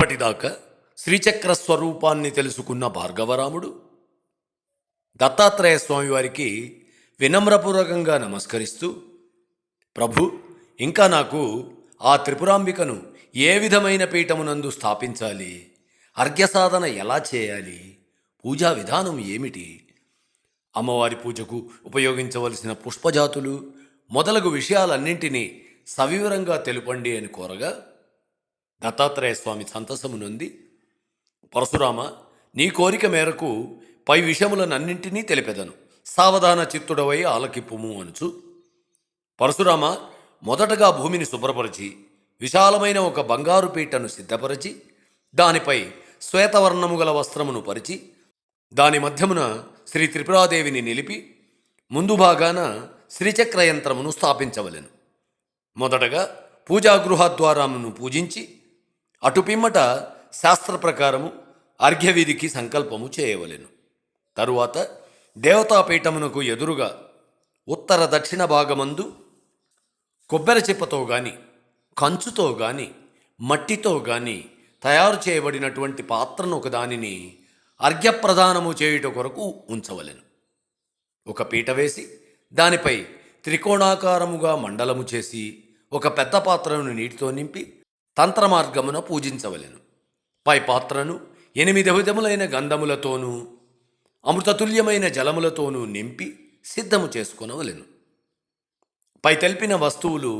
ఇప్పటిదాకా శ్రీచక్ర స్వరూపాన్ని తెలుసుకున్న భార్గవరాముడు దత్తాత్రేయ స్వామివారికి వినమ్రపూర్వకంగా నమస్కరిస్తూ, ప్రభు, ఇంకా నాకు ఆ త్రిపురాంబికను ఏ విధమైన పీఠమునందు స్థాపించాలి, అర్ఘ్యసాధన ఎలా చేయాలి, పూజా విధానం ఏమిటి, అమ్మవారి పూజకు ఉపయోగించవలసిన పుష్పజాతులు మొదలగు విషయాలన్నింటినీ సవివరంగా తెలుపండి అని కోరగా, దత్తాత్రేయ స్వామి సంతసము నొంది, పరశురామ, నీ కోరిక మేరకు పై విషయములనన్నింటినీ తెలిపెదను, సావధాన చిత్తుడవై ఆలకిప్పుము అనుచు, పరశురామ మొదటగా భూమిని శుభ్రపరిచి విశాలమైన ఒక బంగారు పీటను సిద్ధపరిచి దానిపై శ్వేతవర్ణము గల వస్త్రమును పరిచి దాని మధ్యమున శ్రీ త్రిపురాదేవిని నిలిపి ముందు భాగాన శ్రీచక్ర యంత్రమును స్థాపించవలెను. మొదటగా పూజాగృహద్వారమును పూజించి అటుపిమ్మట శాస్త్ర ప్రకారము అర్ఘ్యవిధికి సంకల్పము చేయవలెను. తరువాత దేవతాపీఠమునకు ఎదురుగా ఉత్తర దక్షిణ భాగమందు కొబ్బరి చిప్పతో గాని కంచుతో గాని మట్టితో గాని తయారు చేయబడినటువంటి పాత్రను ఒకదానిని అర్ఘ్యప్రదానము చేయుట కొరకు ఉంచవలెను. ఒక పీట వేసి దానిపై త్రికోణాకారముగా మండలము చేసి ఒక పెద్ద పాత్రను నీటితో నింపి తంత్రమార్గమున పూజించవలెను. పై పాత్రను 8 విధములైన గంధములతోనూ అమృతతుల్యమైన జలములతోనూ నింపి సిద్ధము చేసుకొనవలెను. పై తెలిపిన వస్తువులు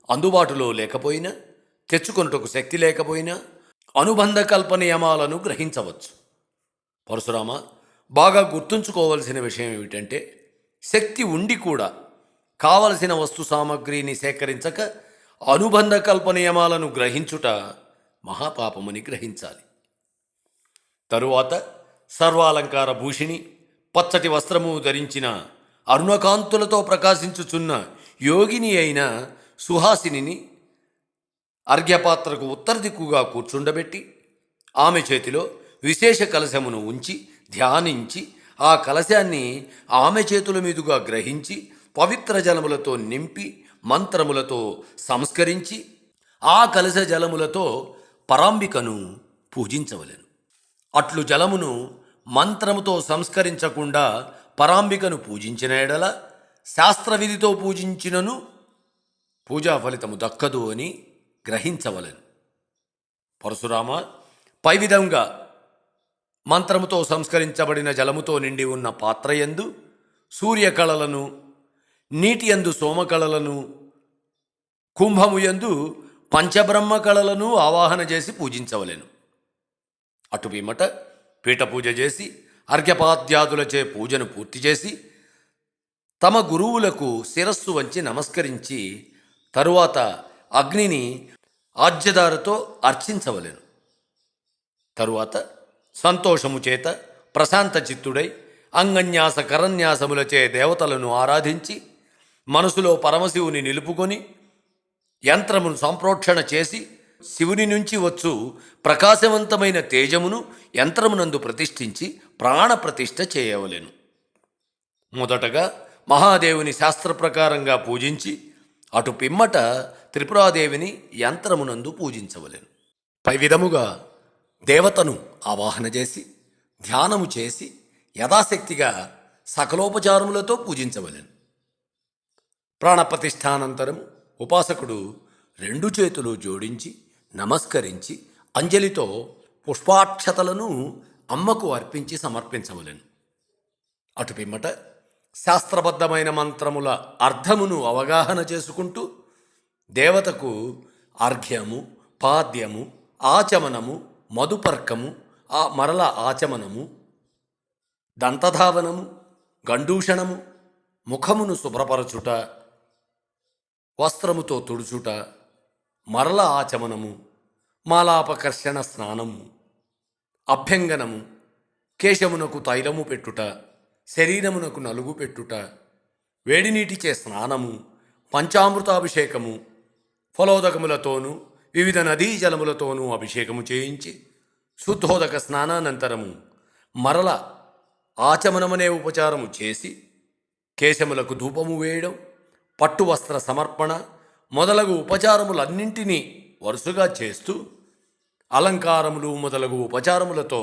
అందుబాటులో లేకపోయినా, తెచ్చుకొనుటకు శక్తి లేకపోయినా అనుబంధ కల్ప నియమాలను గ్రహించవచ్చు. పరశురామ, బాగా గుర్తుంచుకోవలసిన విషయం ఏమిటంటే, శక్తి ఉండి కూడా కావలసిన వస్తు సామగ్రిని సేకరించక అనుబంధ కల్ప నియమాలను గ్రహించుట మహాపాపమని గ్రహించాలి. తరువాత సర్వాలంకార భూషిణి పచ్చటి వస్త్రము ధరించిన అరుణకాంతులతో ప్రకాశించుచున్న యోగిని అయిన సుహాసినిని అర్ఘ్యపాత్రకు ఉత్తర దిక్కుగా కూర్చుండబెట్టి ఆమె చేతిలో విశేష కలశమును ఉంచి ధ్యానించి ఆ కలశాన్ని ఆమె చేతుల మీదుగా గ్రహించి పవిత్ర జలములతో నింపి మంత్రములతో సంస్కరించి ఆ కలశ జలములతో పరాంబికను పూజించవలెను. అట్లు జలమును మంత్రముతో సంస్కరించకుండా పరాంబికను పూజించిన ఎడల శాస్త్రవిధితో పూజించినను పూజా ఫలితము దక్కదు అని గ్రహించవలెను. పరశురామ, పై విధంగా మంత్రముతో సంస్కరించబడిన జలముతో నిండి ఉన్న పాత్రయందు సూర్యకళలను, నీటి యందు సోమకళలను, కుంభముయందు పంచబ్రహ్మ కళలను ఆవాహన చేసి పూజించవలెను. అటు పిమ్మట పీఠ పూజ చేసి అర్ఘ్యపాద్యాదులచే పూజను పూర్తి చేసి తమ గురువులకు శిరస్సు వంచి నమస్కరించి తరువాత అగ్నిని ఆజ్యదారతో అర్చించవలెను. తరువాత సంతోషము చేత ప్రశాంత చిత్తుడై అంగన్యాస కరన్యాసములచే దేవతలను ఆరాధించి మనసులో పరమశివుని నిలుపుకొని యంత్రమును సంప్రోక్షణ చేసి శివుని నుంచి వచ్చు ప్రకాశవంతమైన తేజమును యంత్రమునందు ప్రతిష్ఠించి ప్రాణప్రతిష్ఠ చేయవలెను. మొదటగా మహాదేవుని శాస్త్ర ప్రకారంగా పూజించి అటు పిమ్మట త్రిపురాదేవిని యంత్రమునందు పూజించవలెను. పై విధముగా దేవతను ఆవాహన చేసి ధ్యానము చేసి యథాశక్తిగా సకలోపచారములతో పూజించవలెను. ప్రాణప్రతిష్ఠానంతరం ఉపాసకుడు 2 చేతులు జోడించి నమస్కరించి అంజలితో పుష్పాక్షతలను అమ్మకు అర్పించి సమర్పించవలెను. అటు పిమ్మట శాస్త్రబద్ధమైన మంత్రముల అర్థమును అవగాహన చేసుకుంటూ దేవతకు అర్ఘ్యము, పాద్యము, ఆచమనము, మధుపర్కము, మరల ఆచమనము, దంతధావనము, గండూషణము, ముఖమును శుభ్రపరచుట, వస్త్రముతో తుడుచుట, మరల ఆచమనము, మాలాపకర్షణ స్నానము, అభ్యంగనము, కేశమునకు తైలము పెట్టుట, శరీరమునకు నలుగు పెట్టుట, వేడినీటిచే స్నానము, పంచామృతాభిషేకము, ఫలోదకములతోనూ వివిధ నదీ జలములతోనూ అభిషేకము చేయించి శుద్ధోదక స్నానానంతరము మరల ఆచమనమనే ఉపచారము చేసి కేశములకు ధూపము వేయడం, పట్టు వస్త్ర సమర్పణ మొదలగు ఉపచారములన్నింటినీ వరుసగా చేస్తూ అలంకారములు మొదలగు ఉపచారములతో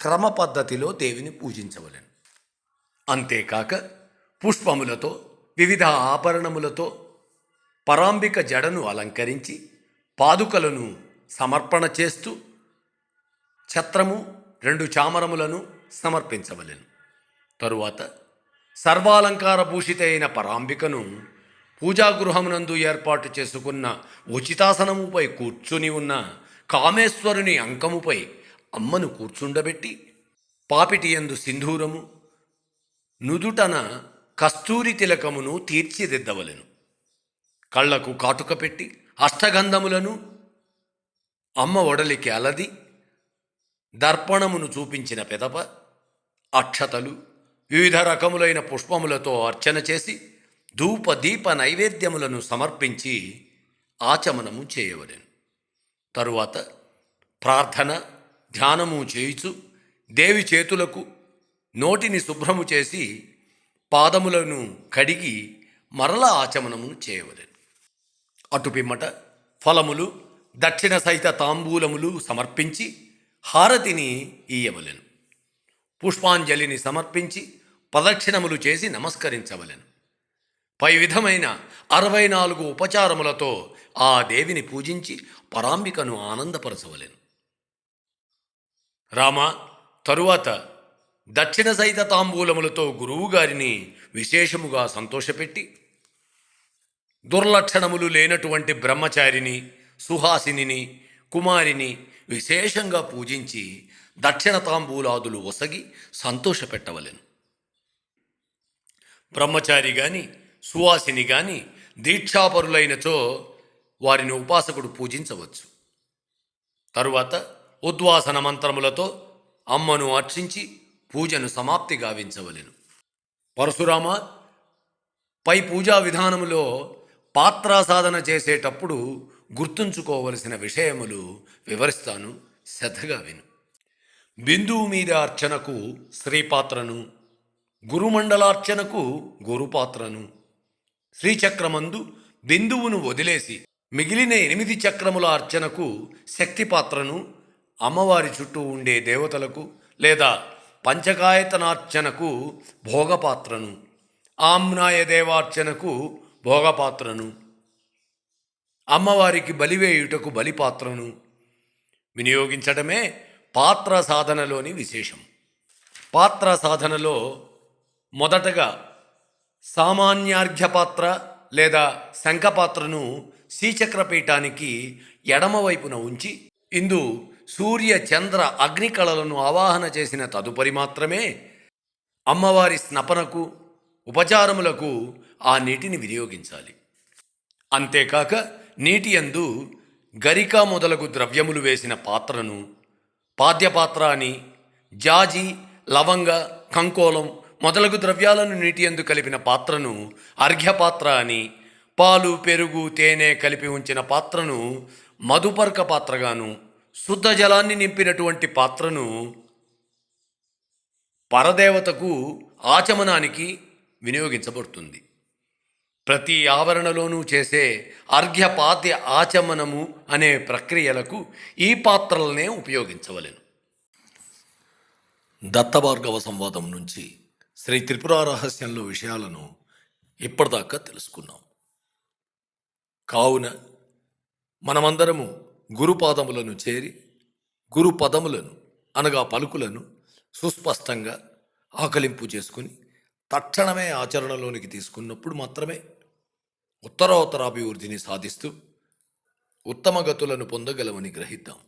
క్రమ పద్ధతిలో దేవిని పూజించవలెను. అంతేకాక పుష్పములతో వివిధ ఆభరణములతో పరాంబిక జడను అలంకరించి పాదుకలను సమర్పణ చేస్తూ ఛత్రము 2 చామరములను సమర్పించవలెను. తరువాత సర్వాలంకార భూషిత అయిన పరాంబికను పూజాగృహమునందు ఏర్పాటు చేసుకున్న ఉచితాసనముపై కూర్చుని ఉన్న కామేశ్వరుని అంకముపై అమ్మను కూర్చుండబెట్టి పాపిటియందు సింధూరము, నుదుటన కస్తూరి తిలకమును తీర్చిదిద్దవలెను. కళ్లకు కాటుక పెట్టి అష్టగంధములను అమ్మ ఒడలికి అలది దర్పణమును చూపించిన పెదప అక్షతలు వివిధ రకములైన పుష్పములతో అర్చన చేసి ధూప దీప నైవేద్యములను సమర్పించి ఆచమనము చేయవలెను. తరువాత ప్రార్థన ధ్యానము చేయుచు దేవి చేతులకు నోటిని శుభ్రము చేసి పాదములను కడిగి మరల ఆచమనమును చేయవలెను. అటుపిమ్మట ఫలములు దక్షిణ సహిత తాంబూలములు సమర్పించి హారతిని ఇయ్యవలెను. పుష్పాంజలిని సమర్పించి ప్రదక్షిణములు చేసి నమస్కరించవలెను. పై విధమైన 64 ఉపచారములతో ఆ దేవిని పూజించి పరాంబికను ఆనందపరచవలెను. రామ తరువాత దక్షిణ సహిత తాంబూలములతో గురువుగారిని విశేషముగా సంతోషపెట్టి దుర్లక్షణములు లేనటువంటి బ్రహ్మచారిని, సుహాసిని, కుమారిని విశేషంగా పూజించి దక్షిణ తాంబూలాదులు ఒసగి సంతోషపెట్టవలెను. బ్రహ్మచారి గాని సువాసిని గాని దీక్షాపరులైనచో వారిని ఉపాసకుడు పూజించవచ్చు. తరువాత ఉద్వాసన మంత్రములతో అమ్మను అర్చించి పూజను సమాప్తి గావించవలెను. పరశురామ పై పూజా విధానములో పాత్రా సాధన చేసేటప్పుడు గుర్తుంచుకోవలసిన విషయములు వివరిస్తాను, శ్రద్ధగా విను. బిందువు మీద అర్చనకు శ్రీపాత్రను, గురుమండలార్చనకు గురుపాత్రను, శ్రీచక్రమందు బిందువును వదిలేసి మిగిలిన 8 చక్రముల అర్చనకు శక్తిపాత్రను, అమ్మవారి చుట్టూ ఉండే దేవతలకు లేదా పంచకాయతనార్చనకు భోగపాత్రను, ఆమ్నాయ దేవార్చనకు భోగపాత్రను, అమ్మవారికి బలివేయుటకు బలిపాత్రను వినియోగించడమే పాత్ర సాధనలోని విశేషం. పాత్ర సాధనలో మొదటగా సామాన్యార్ఘ్యపాత్ర లేదా శంఖపాత్రను శ్రీచక్రపీఠానికి ఎడమవైపున ఉంచి ఇందు సూర్య చంద్ర అగ్నికళలను ఆవాహన చేసిన తదుపరి మాత్రమే అమ్మవారి స్నపనకు ఉపచారములకు ఆ నీటిని వినియోగించాలి. అంతేకాక నీటి యందు గరిక మొదలగు ద్రవ్యములు వేసిన పాత్రను పాద్యపాత్ర అని, జాజి లవంగ కంకోలం మొదలగు ద్రవ్యాలను నీటి యందు కలిపిన పాత్రను అర్ఘ్యపాత్ర అని, పాలు పెరుగు తేనె కలిపి ఉంచిన పాత్రను మధుపర్క పాత్రగాను, శుద్ధ జలాన్ని నింపినటువంటి పాత్రను పరదేవతకు ఆచమనానికి వినియోగించబడుతుంది. ప్రతి ఆవరణలోనూ చేసే అర్ఘ్యపాద్య ఆచమనము అనే ప్రక్రియలకు ఈ పాత్రలనే ఉపయోగించవలెను. దత్తభార్గవ సంవాదం నుంచి శ్రీ త్రిపుర రహస్యంలో విషయాలను ఇప్పటిదాకా తెలుసుకున్నాం. కావున మనమందరము గురుపాదములను చేరి గురు పదములను అనగా పలుకులను సుస్పష్టంగా ఆకలింపు చేసుకుని తక్షణమే ఆచరణలోనికి తీసుకున్నప్పుడు మాత్రమే ఉత్తరోత్తరాభివృద్ధిని సాధిస్తూ ఉత్తమ గతులను పొందగలమని గ్రహిద్దాం.